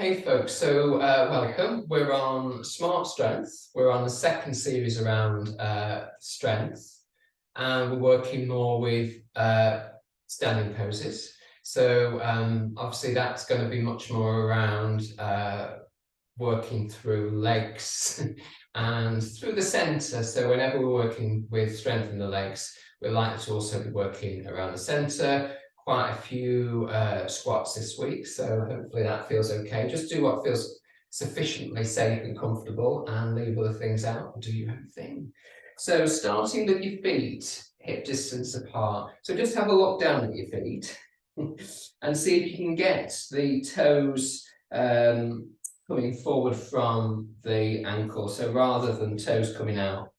Hey folks, so welcome. We're on Smart Strength. We're on the second series around strength, and we're working more with standing poses. So obviously that's going to be much more around working through legs and through the center. So whenever we're working with strength in the legs, we're likely to also be working around the center. Quite a few squats this week, so hopefully that feels okay. Just do what feels sufficiently safe and comfortable and leave other things out and do your own thing. So starting with your feet, hip distance apart. So just have a look down at your feet and see if you can get the toes coming forward from the ankle. So rather than toes coming out,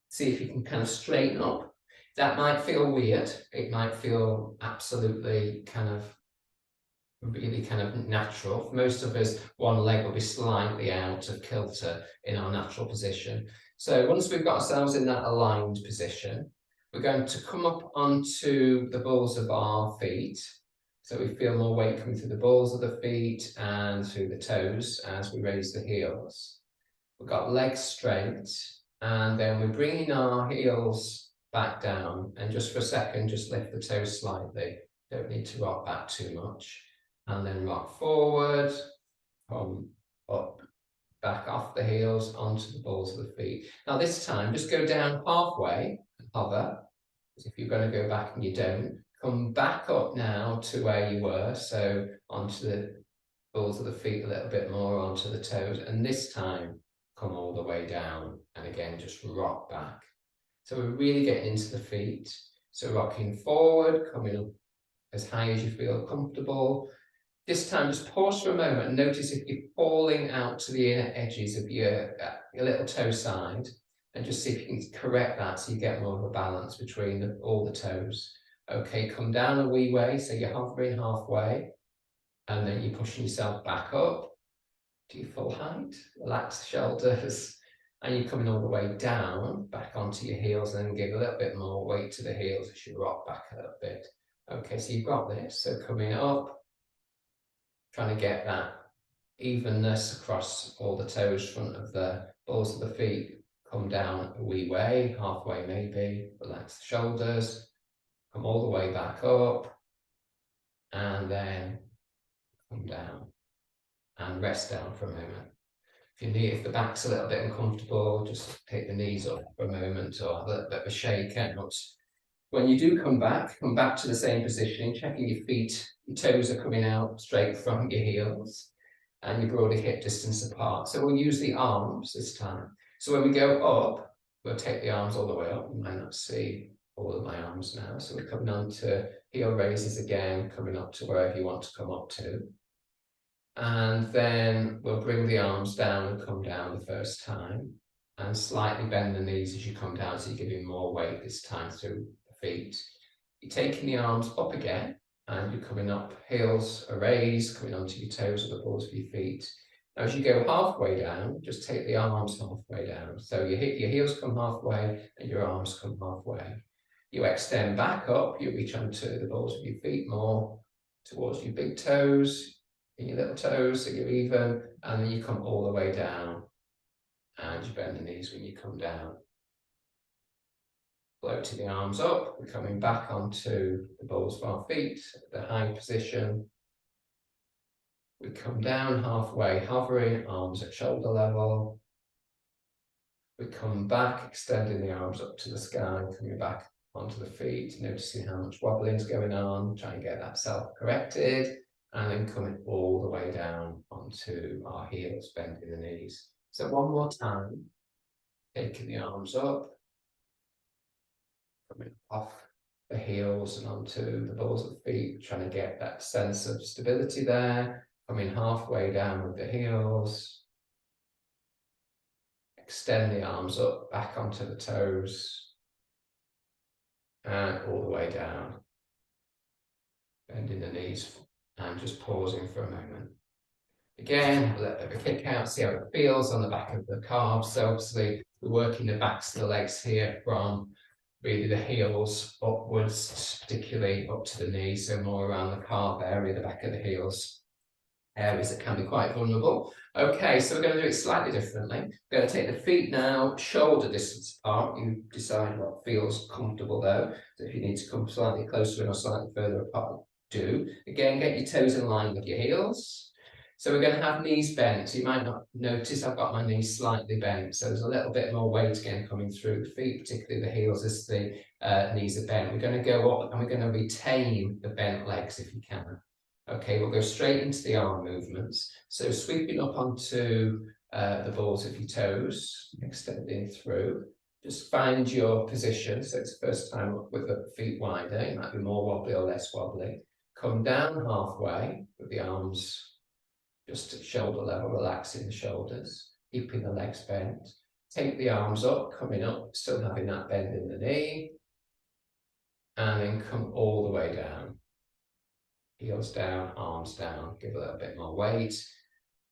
see if you can kind of straighten up. That might feel weird. It might feel absolutely really natural. For most of us, one leg will be slightly out of kilter in our natural position. So once we've got ourselves in that aligned position, we're going to come up onto the balls of our feet. So we feel more weight coming through the balls of the feet and through the toes as we raise the heels. We've got legs straight, and then we're bringing our heels back down, and just for a second just lift the toes slightly. Don't need to rock back too much, and then rock forward, come up, back off the heels onto the balls of the feet. Now this time just go down halfway and hover, as if you're going to go back and you don't. Come back up now to where you were, so onto the balls of the feet a little bit more, onto the toes, and this time come all the way down, and again just rock back. So we're really getting into the feet. So rocking forward, coming up as high as you feel comfortable. This time just pause for a moment and notice if you're falling out to the inner edges of your little toe side, and just see if you can correct that so you get more of a balance between all the toes. Okay, come down a wee way, so you're hovering halfway, and then you're pushing yourself back up to your full height. Relax the shoulders. And you're coming all the way down, back onto your heels, and then give a little bit more weight to the heels as you rock back a little bit. Okay, so you've got this. So coming up, trying to get that evenness across all the toes, front of the balls of the feet. Come down a wee way, halfway maybe. Relax the shoulders. Come all the way back up. And then come down. And rest down for a moment. If the back's a little bit uncomfortable, just take the knees up for a moment or a little bit of a shake out. When you do come back to the same position, checking your feet, your toes are coming out straight from your heels and your broader hip distance apart. So we'll use the arms this time. So when we go up, we'll take the arms all the way up. You might not see all of my arms now. So we're coming on to heel raises again, coming up to wherever you want to come up to. And then we'll bring the arms down and come down the first time, and slightly bend the knees as you come down, so you're giving more weight this time through the feet. You're taking the arms up again, and you're coming up, heels are raised, coming onto your toes or the balls of your feet. Now as you go halfway down, just take the arms halfway down. So your heels come halfway and your arms come halfway. You extend back up, you reach onto the balls of your feet more towards your big toes, your little toes, so you're even, and then you come all the way down, and you bend the knees when you come down. Floating the arms up, we're coming back onto the balls of our feet, the high position. We come down halfway, hovering, arms at shoulder level. We come back, extending the arms up to the sky, coming back onto the feet, noticing how much wobbling is going on, try and get that self-corrected. And then coming all the way down onto our heels, bending the knees. So one more time, taking the arms up, coming off the heels and onto the balls of the feet, trying to get that sense of stability there, coming halfway down with the heels. Extend the arms up, back onto the toes, and all the way down. Bending the knees. And just pausing for a moment. Again, a little bit of a kick out, see how it feels on the back of the calves. So obviously we're working the backs of the legs here from really the heels upwards, particularly up to the knees, so more around the calf area, the back of the heels. areas that can be quite vulnerable. Okay, so we're going to do it slightly differently. We're going to take the feet now shoulder distance apart. You decide what feels comfortable though. So if you need to come slightly closer or slightly further apart, do. Again, get your toes in line with your heels. So we're going to have knees bent. You might not notice I've got my knees slightly bent. So there's a little bit more weight again coming through the feet, particularly the heels as the knees are bent. We're going to go up and we're going to retain the bent legs if you can. Okay, we'll go straight into the arm movements. So sweeping up onto the balls of your toes, extending through. Just find your position. So it's the first time up with the feet wider. It might be more wobbly or less wobbly. Come down halfway with the arms just at shoulder level, relaxing the shoulders, keeping the legs bent. Take the arms up, coming up, still having that bend in the knee. And then come all the way down. Heels down, arms down, give a little bit more weight.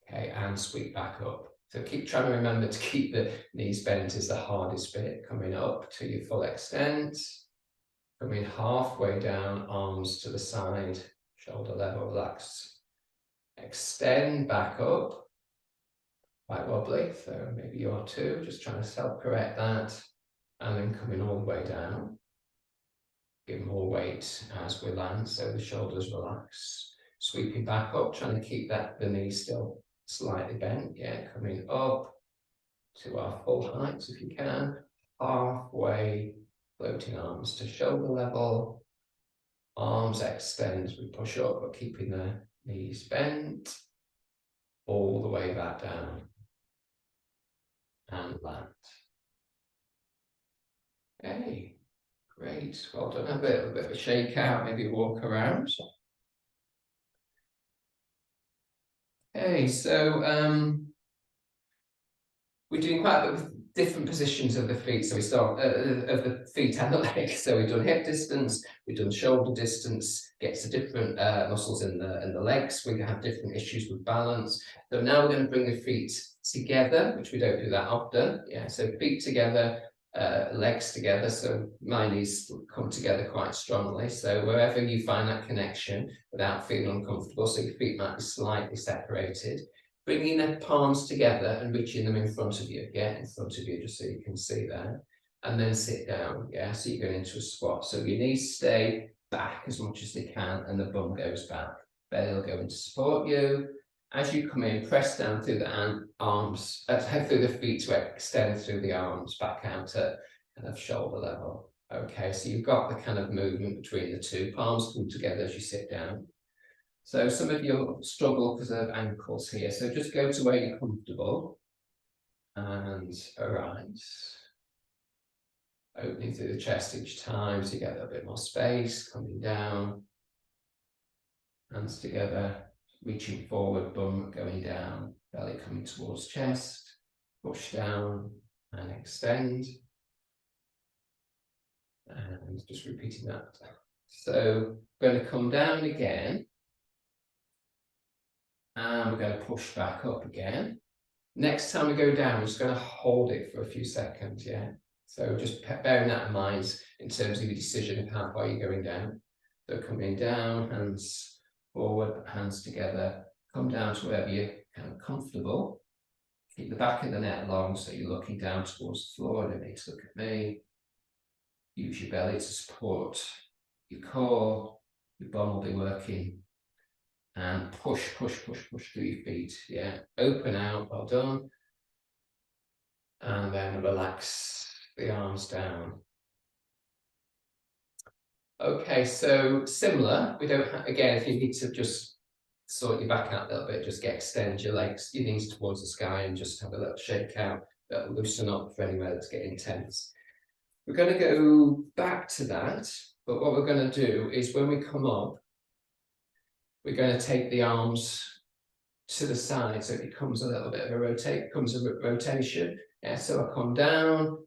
Okay, and sweep back up. So keep trying to remember to keep the knees bent is the hardest bit. Coming up to your full extent. Coming halfway down, arms to the side, shoulder level, relax. Extend back up. Quite wobbly, so maybe you are too. Just trying to self-correct that. And then coming all the way down. Give more weight as we land, so the shoulders relax. Sweeping back up, trying to keep the knee still slightly bent. Yeah, coming up to our full height if you can. Halfway, floating arms to shoulder level. Arms extend as we push up, but keeping the knees bent. All the way back down. And land. Okay. Great, well done. A bit of a shake out, maybe walk around. Okay, so we're doing quite a bit of different positions of the feet. So we start of the feet and the legs. So we've done hip distance, we've done shoulder distance, gets to different muscles in the legs. We have different issues with balance. So now we're going to bring the feet together, which we don't do that often. Yeah, so feet together. Legs together, so my knees come together quite strongly. So wherever you find that connection without feeling uncomfortable, so your feet might be slightly separated, bringing the palms together and reaching them in front of you, yeah, in front of you, just so you can see there, and then sit down, yeah, so you're going into a squat. So your knees stay back as much as they can, and the bum goes back. Belly will go in to support you. As you come in, press down through the arms, through the feet to extend through the arms back out at kind of shoulder level. Okay, so you've got the kind of movement between the two. Palms come together as you sit down. So some of you struggle because of ankles here. So just go to where you're comfortable and arise. Opening through the chest each time so you get a little bit more space, coming down. Hands together. Reaching forward, bum going down, belly coming towards chest, push down and extend. And just repeating that. So we're going to come down again. And we're going to push back up again. Next time we go down, we're just going to hold it for a few seconds, yeah? So just bearing that in mind in terms of your decision of how far you're going down. So coming down, hands forward, hands together, come down to wherever you're kind of comfortable. Keep the back of the neck long so you're looking down towards the floor. Don't need to look at me. Use your belly to support your core. Your bum will be working. And push through your feet. Yeah, open out, well done. And then relax the arms down. Okay, so similar. We don't have, again, if you need to just sort your back out a little bit, just extend your legs, your knees towards the sky and just have a little shake out, that'll loosen up for anywhere that's getting tense. We're going to go back to that, but what we're going to do is when we come up, we're going to take the arms to the side, so it becomes a little bit of a rotation. Yeah, so I come down,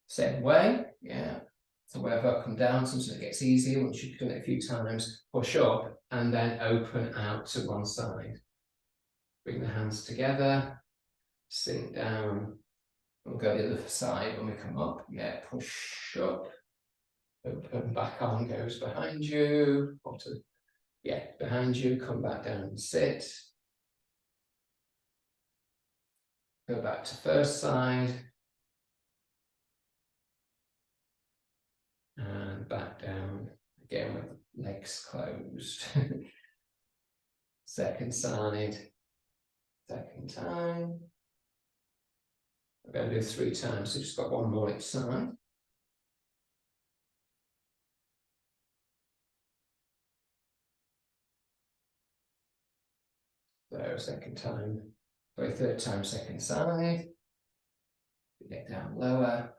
same way, yeah. So wherever I come down, sometimes it gets easier once you've done it a few times. Push up and then open out to one side. Bring the hands together, sink down. We'll go the other side when we come up. Yeah, push up, open, back arm goes behind you. Yeah, behind you, come back down and sit. Go back to first side. And back down again with legs closed. Second side, second time. We're going to do 3 times, so just got 1 more each side. So second time, sorry, third time, second side. Get down lower,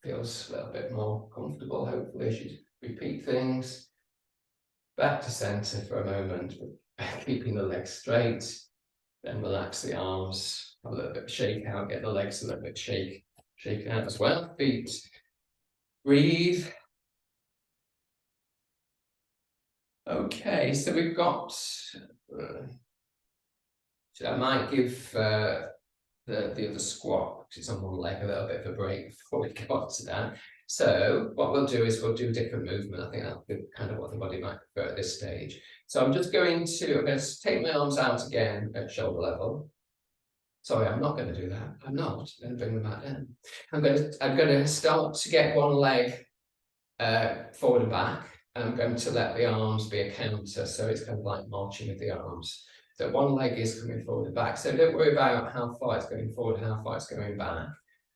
feels a little bit more comfortable, hopefully, as you repeat things. Back to center for a moment, keeping the legs straight. Then relax the arms, a little bit shake out, get the legs a little bit shaken out as well. Feet, breathe. Okay, so we've got, I might give the other squat, because it's on one leg, a little bit of a break before we go on to that. So what we'll do is we'll do a different movement. I think that'll be kind of what the body might prefer at this stage. So I'm going to take my arms out again at shoulder level. Sorry, I'm not going to do that. I'm not going to bring them back down. I'm going to start to get one leg forward and back, and I'm going to let the arms be a counter, so it's kind of like marching with the arms. So one leg is coming forward and back. So don't worry about how far it's going forward, how far it's going back.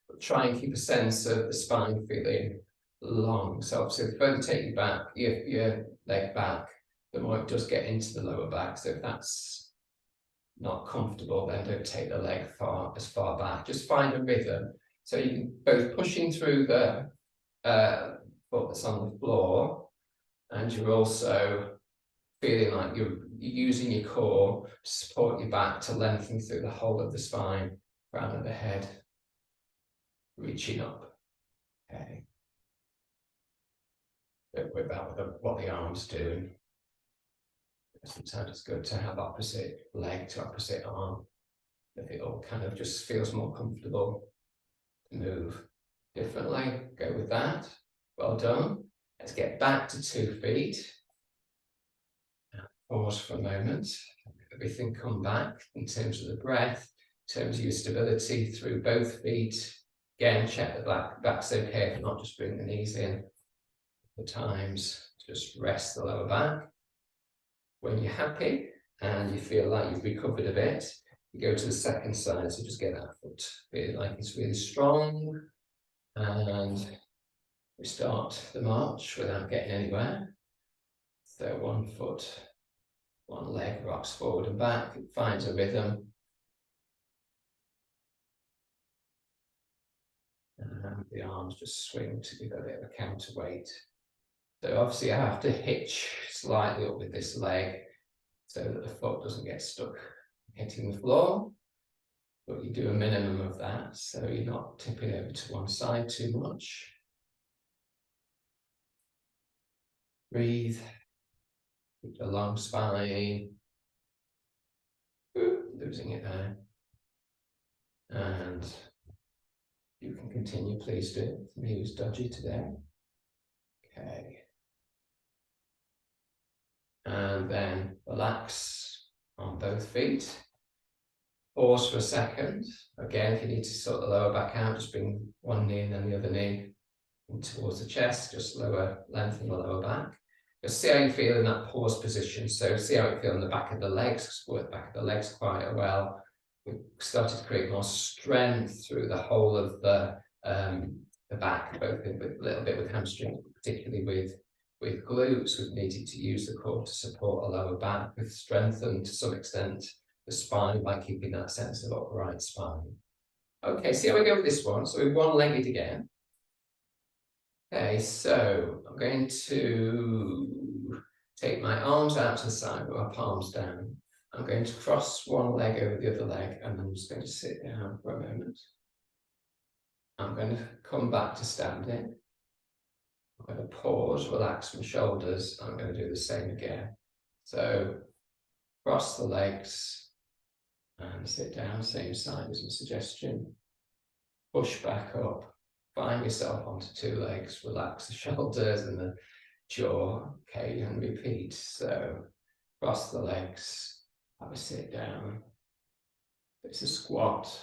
But try and keep a sense of the spine feeling long. So obviously, the further you take your back, your leg back, the more it does get into the lower back. So if that's not comfortable, then don't take the leg as far back. Just find a rhythm. So you can both pushing through the foot that's on the floor, and you're also feeling like you're using your core to support your back to lengthen through the whole of the spine, crown of the head, reaching up. Okay. Don't worry about what the arm's doing. Sometimes it's good to have opposite leg to opposite arm. If it all kind of just feels more comfortable to move differently, go with that. Well done. Let's get back to 2 feet. Pause for a moment. Everything come back in terms of the breath, in terms of your stability through both feet. Again, check the back's okay. If not, just bring the knees in. For times, just rest the lower back. When you're happy and you feel like you've recovered a bit, you go to the second side. So just get that foot feeling like it's really strong. And we start the march without getting anywhere. So 1 foot, 1 leg rocks forward and back, it finds a rhythm. And the arms just swing to give a bit of a counterweight. So obviously I have to hitch slightly up with this leg so that the foot doesn't get stuck hitting the floor. But you do a minimum of that, so you're not tipping over to one side too much. Breathe. Keep a long spine. Losing it there. And you can continue, please do. For me, it was dodgy today. Okay. And then relax on both feet. Pause for a second. Again, if you need to sort the lower back out, just bring one knee and then the other knee towards the chest, just lengthen the lower back. Just see how you feel in that pause position. So see how you feel in the back of the legs, work the back of the legs quite well. We've started to create more strength through the whole of the back, both with a little bit with hamstrings, particularly with glutes. We've needed to use the core to support a lower back. We've strengthened to some extent the spine by keeping that sense of upright spine. Okay, see how we go with this one. So we're one-legged again. Okay, so I'm going to take my arms out to the side with my palms down. I'm going to cross one leg over the other leg, and I'm just going to sit down for a moment. I'm going to come back to standing. I'm going to pause, relax my shoulders. I'm going to do the same again. So cross the legs and sit down, same side as my suggestion. Push back up. Find yourself onto 2 legs, relax the shoulders and the jaw, okay, and repeat. So cross the legs, have a sit down. It's a squat,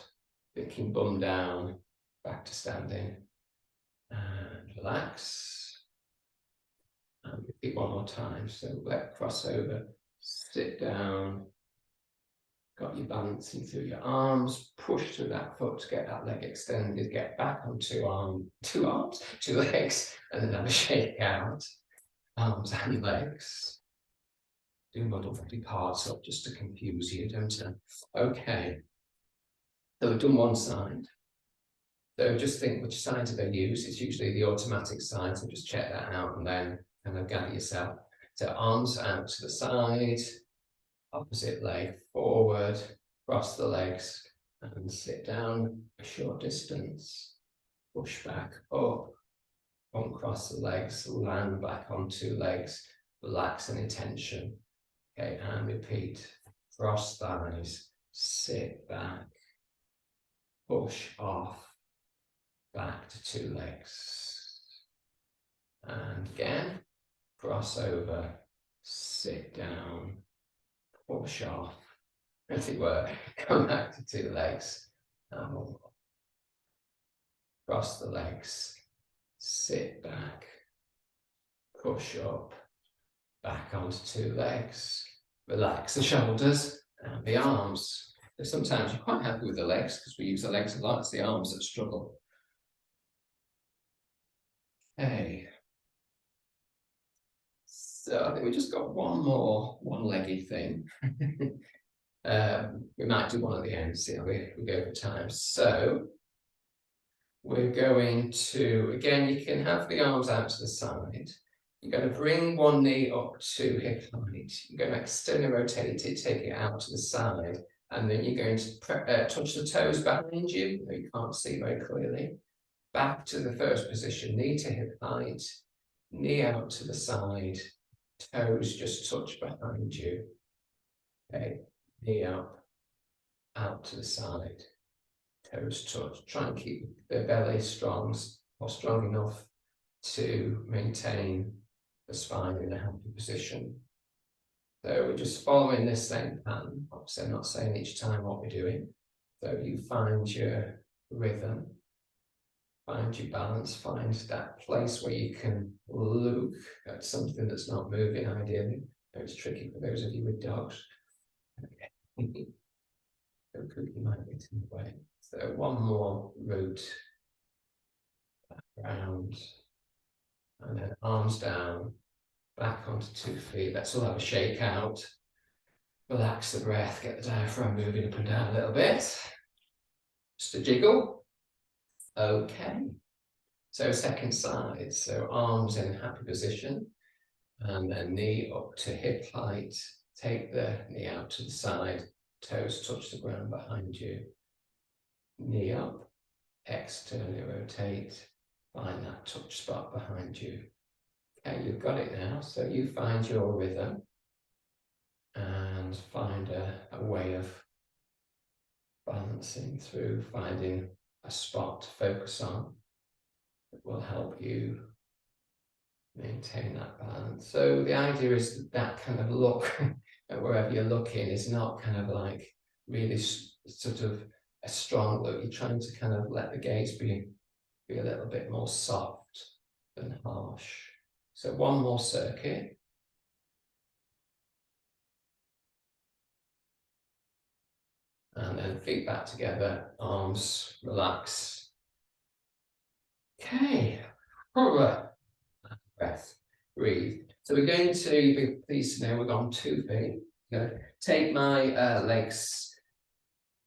Thinking bum down, back to standing. And relax. And repeat one more time. So leg crossover, sit down. Got you balancing through your arms, push through that foot to get that leg extended, get back on two legs, and then have a shake out. Arms and legs. Do muddle the parts up just to confuse you, don't I? Okay. So we've done one side. So just think which side do they use. It's usually the automatic side, so just check that out and then kind of gather yourself. So arms out to the side, opposite leg forward, cross the legs and sit down a short distance. Push back up, uncross the legs, land back on two legs, relax any tension. Okay, and repeat. Cross thighs, sit back, push off, back to two legs. And again, cross over, sit down, push off, as it were, come back to two legs. And cross the legs, sit back, push up, back onto two legs. Relax the shoulders and the arms. So sometimes you're quite happy with the legs because we use the legs a lot. It's the arms that struggle. Okay. So I think we just got one more one-leggy thing. We might do one at the end, see how we go for time. So we're going to, again, you can have the arms out to the side. You're going to bring one knee up to hip height. You're going to externally rotate it, take it out to the side, and then you're going to touch the toes behind you. You can't see very clearly. Back to the first position, knee to hip height, knee out to the side, toes just touch behind you. Okay, knee up, out to the side, toes touch. Try and keep the belly strong or strong enough to maintain the spine in a healthy position. So we're just following this same pattern. Obviously, I'm not saying each time what we're doing. So you find your rhythm, find your balance, find that place where you can look at something that's not moving, ideally. It's tricky for those of you with dogs. Okay. The cookie might get in the way. So one more root, back round, and then arms down, back onto 2 feet. Let's all have a shake out. Relax the breath, get the diaphragm moving up and down a little bit. Just a jiggle. Okay. So second side. So arms in happy position. And then knee up to hip height. Take the knee out to the side. Toes touch the ground behind you. Knee up. Externally rotate. Find that touch spot behind you. Okay, you've got it now. So you find your rhythm and find a way of balancing through, finding a spot to focus on that will help you maintain that balance. So the idea is that that kind of look at wherever you're looking is not kind of like really sort of a strong look. You're trying to kind of let the gaze be a little bit more soft than harsh. So one more circuit. And then feet back together, arms relax. Okay, breath, breathe. So we're going to be pleased to know we've gone 2 feet. I'm going to take my legs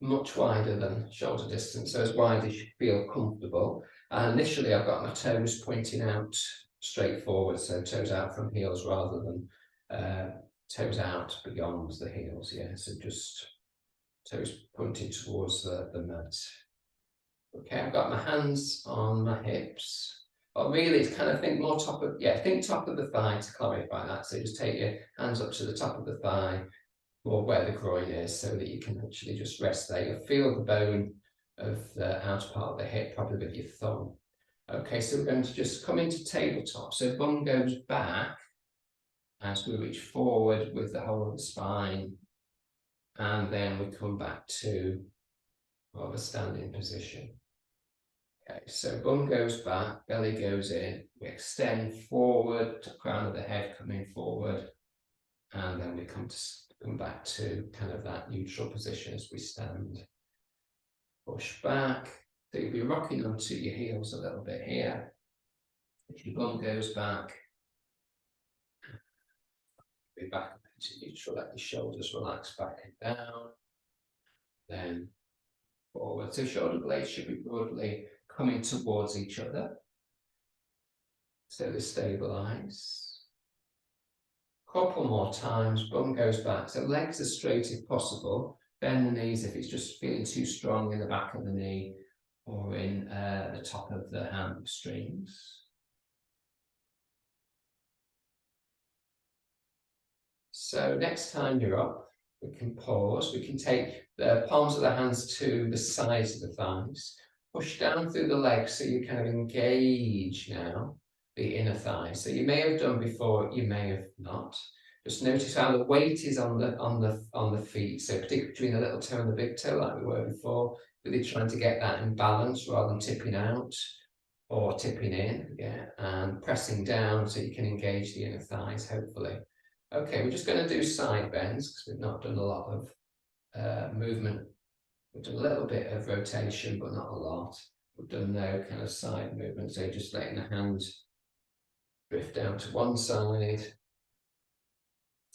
much wider than shoulder distance, so as wide as you feel comfortable. And initially I've got my toes pointing out straight forward, so toes out from heels rather than toes out beyond the heels. Yeah, so just toes pointed towards the mat. Okay, I've got my hands on my hips. But really, it's kind of think top of the thigh to clarify that. So just take your hands up to the top of the thigh or where the groin is so that you can actually just rest there. You'll feel the bone of the outer part of the hip, probably with your thumb. Okay, so we're going to just come into tabletop. So bum goes back as we reach forward with the whole of the spine. And then we come back to of a standing position. Okay, so bum goes back, belly goes in, we extend forward, to crown of the head coming forward, and then we come back to kind of that neutral position as we stand. Push back, so you'll be rocking onto your heels a little bit here. If your bum goes back, be back up into neutral, let your shoulders relax back and down. Then forward, so shoulder blades should be broadly coming towards each other, so they stabilize. Couple more times, bum goes back, so legs as straight if possible. Bend the knees if it's just feeling too strong in the back of the knee or in the top of the hamstrings. So next time you're up, we can pause. We can take the palms of the hands to the sides of the thighs, push down through the legs so you kind of engage now the inner thigh. So you may have done before, you may have not. Just notice how the weight is on the feet. So particularly between the little toe and the big toe, like we were before, really trying to get that in balance rather than tipping out or tipping in, yeah, and pressing down so you can engage the inner thighs, hopefully. Okay, we're just going to do side bends because we've not done a lot of movement. We've done a little bit of rotation, but not a lot. We've done no kind of side movement, so just letting the hand drift down to one side.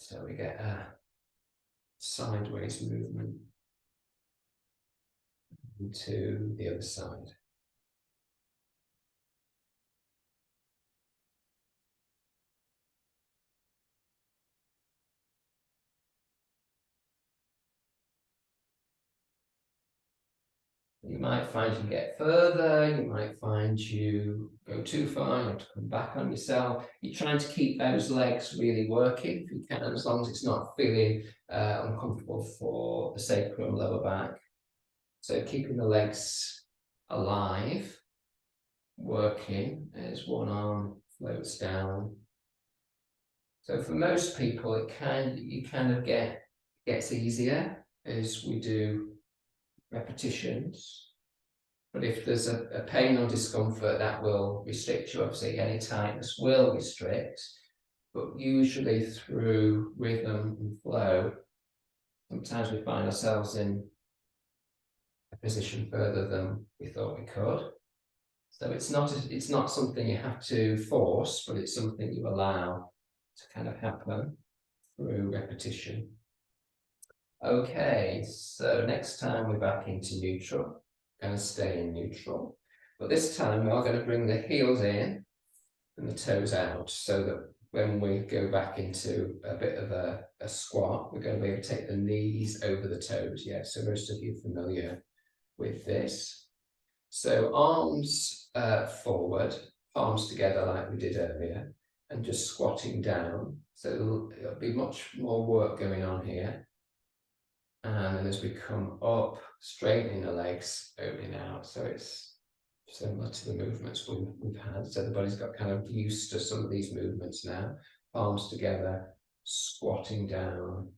So we get a sideways movement to the other side. You might find you get further, you might find you go too far, you have to come back on yourself. You're trying to keep those legs really working if you can, as long as it's not feeling uncomfortable for the sacrum, lower back. So keeping the legs alive, working as one arm floats down. So for most people, you kind of gets easier as we do repetitions, but if there's a pain or discomfort, that will restrict you. Obviously, any tightness will restrict, but usually through rhythm and flow, sometimes we find ourselves in a position further than we thought we could. So it's not something you have to force, but it's something you allow to kind of happen through repetition. Okay, so next time we're back into neutral, going to stay in neutral, but this time we are going to bring the heels in and the toes out, so that when we go back into a bit of a squat, we're going to be able to take the knees over the toes. Yeah, so most of you are familiar with this. So arms forward, palms together like we did earlier, and just squatting down. So there'll be much more work going on here. And then as we come up, straightening the legs, opening out. So it's similar to the movements we've had. So the body's got kind of used to some of these movements now. Palms together, squatting down,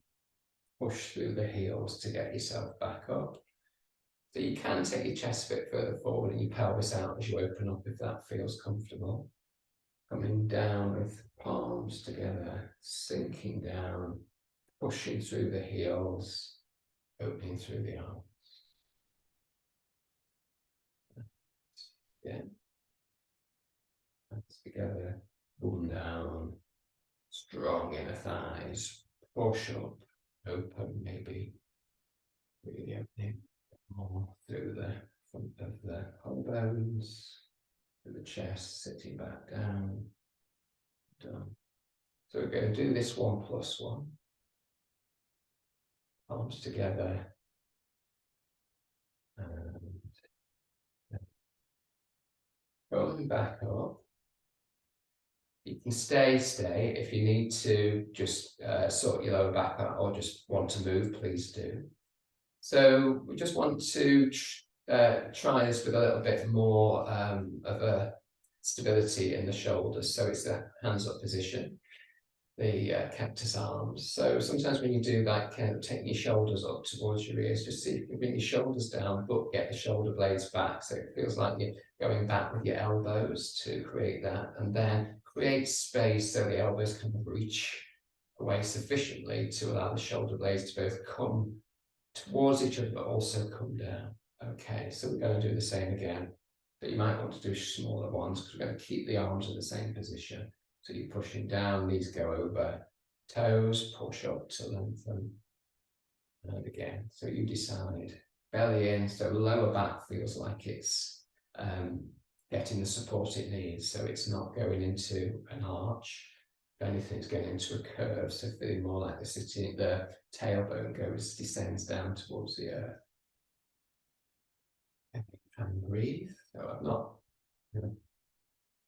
push through the heels to get yourself back up. So you can take your chest a bit further forward and your pelvis out as you open up if that feels comfortable. Coming down with palms together, sinking down, pushing through the heels, opening through the arms. Yeah. Hands together, pull down, strong inner thighs, push up, open maybe, really opening more through the front of the collarbones, through the chest, sitting back down, done. So we're going to do this 1 plus 1. Palms together, and rolling back up. You can stay if you need to just sort your lower back out or just want to move, please do. So we just want to try this with a little bit more of a stability in the shoulders. So it's a hands up position. cactus arms. So sometimes when you do that, kind of take your shoulders up towards your ears, just see if you can bring your shoulders down, but get the shoulder blades back. So it feels like you're going back with your elbows to create that, and then create space so the elbows can reach away sufficiently to allow the shoulder blades to both come towards each other, but also come down. Okay, so we're going to do the same again, but you might want to do smaller ones because we're going to keep the arms in the same position. So you're pushing down, knees go over, toes, push up to lengthen. And again, so you decide. Belly in, so lower back feels like it's getting the support it needs, so it's not going into an arch. If anything, it's going into a curve, so feeling more like the tailbone descends down towards the earth. And breathe. So I've not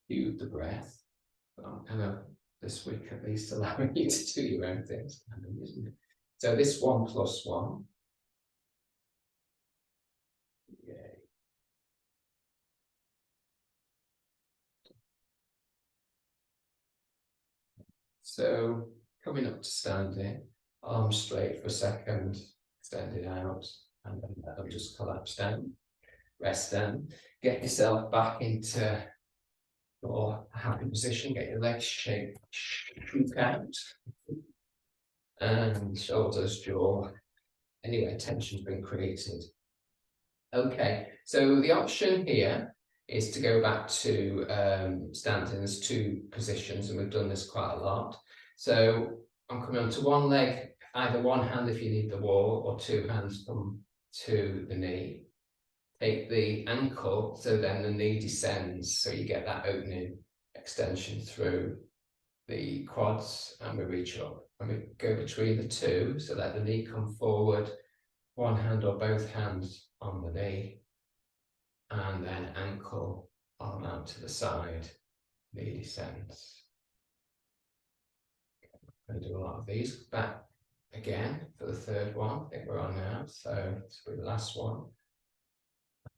viewed the breath, but I'm kind of this week at least allowing you to do your own things, isn't it? So this 1 + 1. Yay. So coming up to standing, arms straight for a second, extend it out, and then let them just collapse down. Rest down. Get yourself back into your happy position. Get your legs shaped, shook out, and shoulders, jaw. Anyway, tension's been created. Okay, so the option here is to go back to standing. There's 2 positions, and we've done this quite a lot. So I'm coming onto one leg, either one hand if you need the wall, or 2 hands come to the knee. Take the ankle, so then the knee descends, so you get that opening extension through the quads, and we reach up. And we go between the 2, so let the knee come forward, one hand or both hands on the knee, and then ankle arm out to the side, knee descends. I'm going to do a lot of these. Back again for the 3rd one, I think we're on now, so this will be the last one.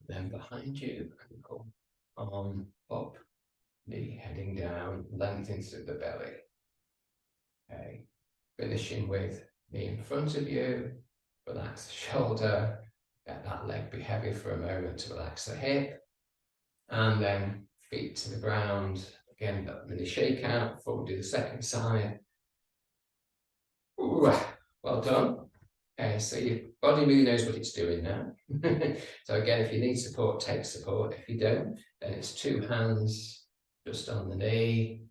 Then behind you, ankle, arm up, knee heading down, lengthening through the belly. Okay, finishing with knee in front of you, relax the shoulder, let that leg be heavy for a moment to relax the hip, and then feet to the ground. Again, that mini shake out before we do the 2nd side. Ooh, well done. Okay, so your body really knows what it's doing now. So again, if you need support, take support. If you don't, then it's 2 hands just on the knee,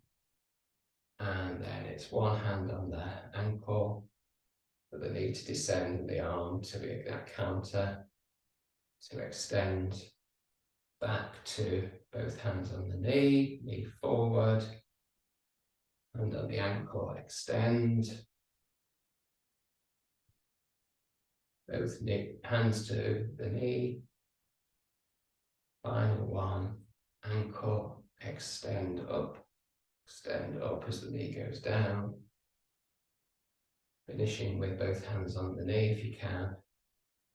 and then it's 1 hand on the ankle for the knee to descend, the arm to be that counter to extend back to both hands on the knee, knee forward, and on the ankle extend. Both hands to the knee. Final one, ankle, extend up as the knee goes down. Finishing with both hands on the knee if you can.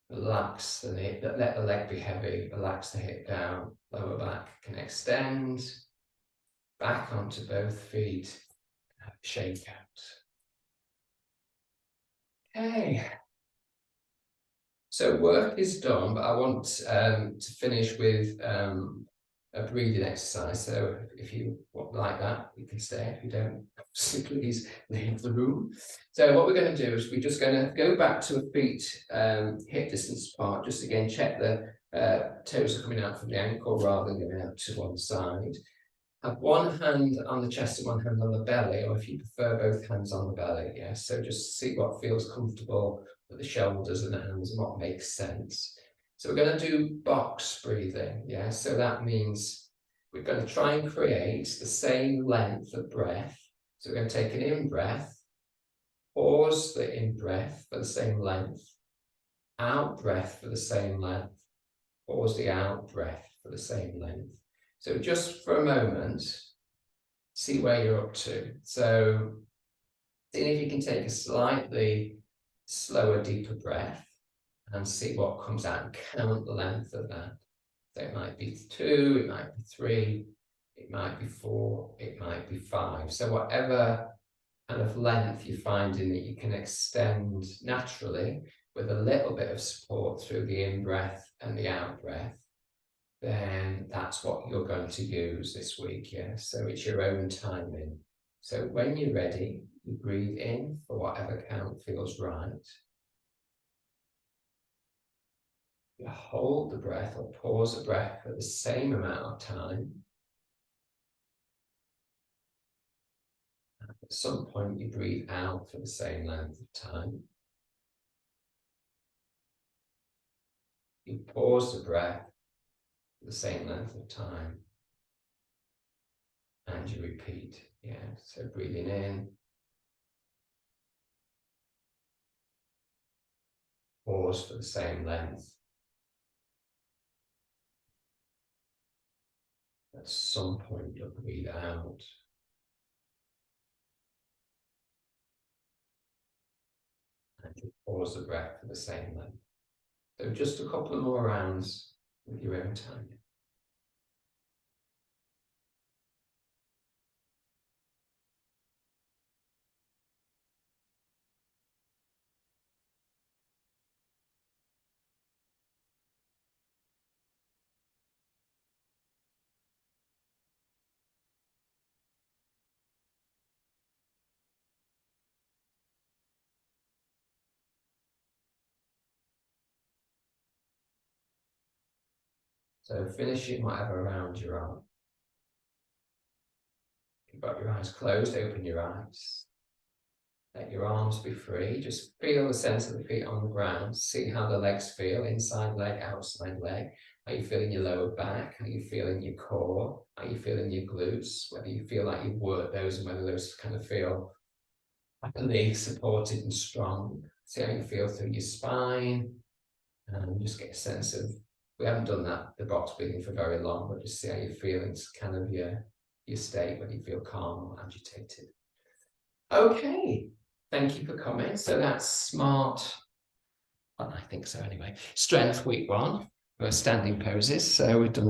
Relax the knee, let the leg be heavy, relax the hip down, lower back can extend. Back onto both feet, shake out. Okay. So work is done, but I want to finish with a breathing exercise. So if you like that, you can stay. If you don't, please leave the room. So what we're going to do is we're just going to go back to a feet hip distance apart. Just again, check the toes are coming out from the ankle rather than going out to one side. Have 1 hand on the chest and 1 hand on the belly, or if you prefer, both hands on the belly. Yeah, so just see what feels comfortable with the shoulders and the hands and what makes sense. So we're going to do box breathing. Yeah, so that means we're going to try and create the same length of breath. So we're going to take an in breath, pause the in breath for the same length, out breath for the same length, pause the out breath for the same length. So just for a moment, see where you're up to. So see if you can take a slightly slower, deeper breath and see what comes out and count the length of that. So it might be 2, it might be 3, it might be 4, it might be 5. So whatever kind of length you're finding that you can extend naturally with a little bit of support through the in-breath and the out-breath, then that's what you're going to use this week, yeah? So it's your own timing. So when you're ready, you breathe in for whatever count feels right. You hold the breath or pause the breath for the same amount of time. At some point, you breathe out for the same length of time. You pause the breath for the same length of time. And you repeat, yeah. So breathing in, pause for the same length. At some point, you'll breathe out. And you pause the breath for the same length. So just a couple of more rounds with your own time. So finishing whatever round you're on. You've got your eyes closed, open your eyes. Let your arms be free. Just feel the sense of the feet on the ground. See how the legs feel, inside leg, outside leg. How you feeling your lower back? How you feeling your core? How you feeling your glutes? Whether you feel like you've worked those and whether those kind of feel happily supported and strong. See how you feel through your spine. And just get a sense of, we haven't done that, the box breathing for very long, but just see how you're feeling. It's kind of your state, whether you feel calm or agitated. Okay, thank you for coming. So that's smart, well, I think so anyway, strength week 1 for standing poses. So we've done